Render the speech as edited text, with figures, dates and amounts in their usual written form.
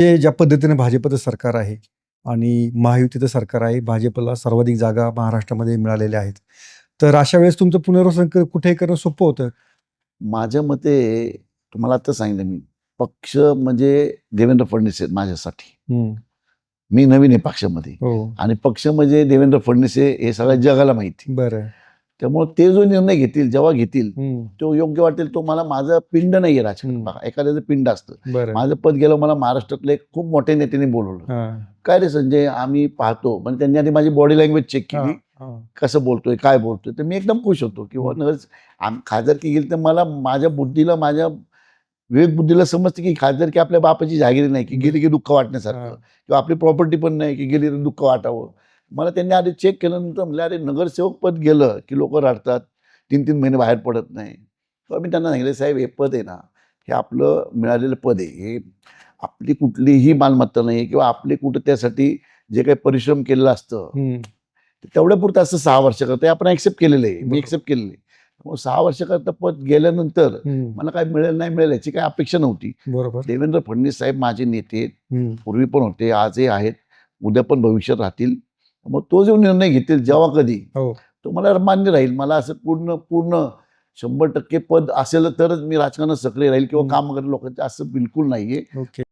हे ज्या पद्धतीने भाजपचं सरकार आहे आणि महायुतीचं सरकार आहे, भाजपला सर्वाधिक जागा महाराष्ट्रामध्ये मिळालेल्या आहेत. तर अशा वेळेस तुमचं पुनर्वसन कुठे करणं सोपं होतं? माझ्या मते तुम्हाला आता सांगितलं मी, पक्ष म्हणजे देवेंद्र फडणवीस आहेत माझ्यासाठी. हं. मी नवीन आहे पक्षामध्ये हो. आणि पक्ष म्हणजे देवेंद्र फडणवीस आहे हे सगळ्या जगाला माहिती. बरं. त्यामुळे ते जो निर्णय घेतील, जेव्हा घेतील हं. तो योग्य वाटेल. तो मला माझं पिंड नाहीये राजकारण. हं. बघा, एखाद्याचं पिंड असतं. बरं. माझं पद गेलं, मला महाराष्ट्रातले खूप मोठ्या नेत्याने बोलवलं. हां. काय रे संजय, आम्ही पाहतो, म्हणजे त्यांनी आधी माझी बॉडी लँग्वेज चेक केली, हां. कसं बोलतोय, काय बोलतोय. तर मी एकदम खुश होतो की खासदारकी गेली तर मला माझ्या बुद्धीला, माझ्या विवेक बुद्धीला समजते की खासदारकी आपल्या बापाची जागिरी नाही की गेली की दुःख वाटण्यासारखं, किंवा आपली प्रॉपर्टी पण नाही की गेली तर दुःख वाटावं. मला त्यांनी आधी चेक केल्यानंतर म्हणलं, अरे नगरसेवक पद गेलं की लोक रडतात, 3-3 महिने बाहेर पडत नाही. तर मी त्यांना सांगितलं, साहेब हे पद आहे ना, हे आपलं मिळालेलं पद आहे, हे आपली कुठलीही मालमत्ता नाही किंवा आपले कुठं त्यासाठी जे काही परिश्रम केलेलं असतं तेवढ्यापुरतं असं 6 वर्षाकरता आपण ऍक्सेप्ट केलेलं आहे. मी ऍक्सेप्ट केलेलं आहे. मग 6 वर्षाकरता पद गेल्यानंतर मला काय मिळेल नाही मिळेल याची काही अपेक्षा नव्हती. बरोबर. देवेंद्र फडणवीस साहेब माझे नेते आहेत. हं. पूर्वी पण होते, आजही आहेत, उद्या पण भविष्यात राहतील. मग तो जो निर्णय घेतील जेव्हा कधी, हो. तो मला मान्य राहील. मला असं पूर्ण 100% पद असेल तरच मी राजकारणात सक्रिय राहील किंवा काम करेल लोकांचे, असं बिलकुल नाहीये. ओके.